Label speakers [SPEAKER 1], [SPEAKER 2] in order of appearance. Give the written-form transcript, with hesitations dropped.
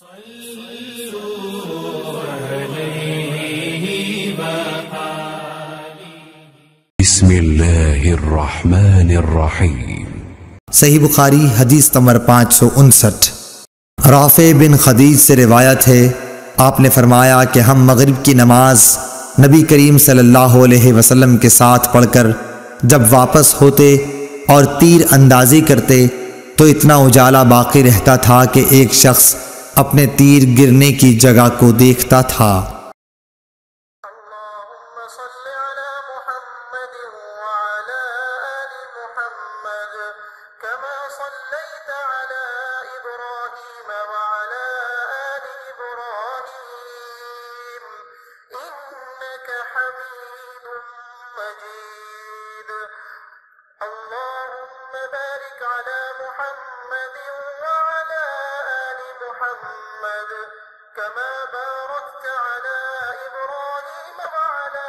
[SPEAKER 1] बिस्मिल्लाहिर्रहमानिर्रहीम।
[SPEAKER 2] सही बुखारी हदीस नंबर 559। राफ़े बिन खदीज से रिवायत है, आपने फरमाया कि हम मगरिब की नमाज नबी करीम सल्लल्लाहु अलैहि वसल्लम के साथ पढ़कर जब वापस होते और तीर अंदाजी करते तो इतना उजाला बाकी रहता था कि एक शख्स अपने तीर गिरने की जगह को देखता था।
[SPEAKER 3] كما باركت على إبراهيم وعلى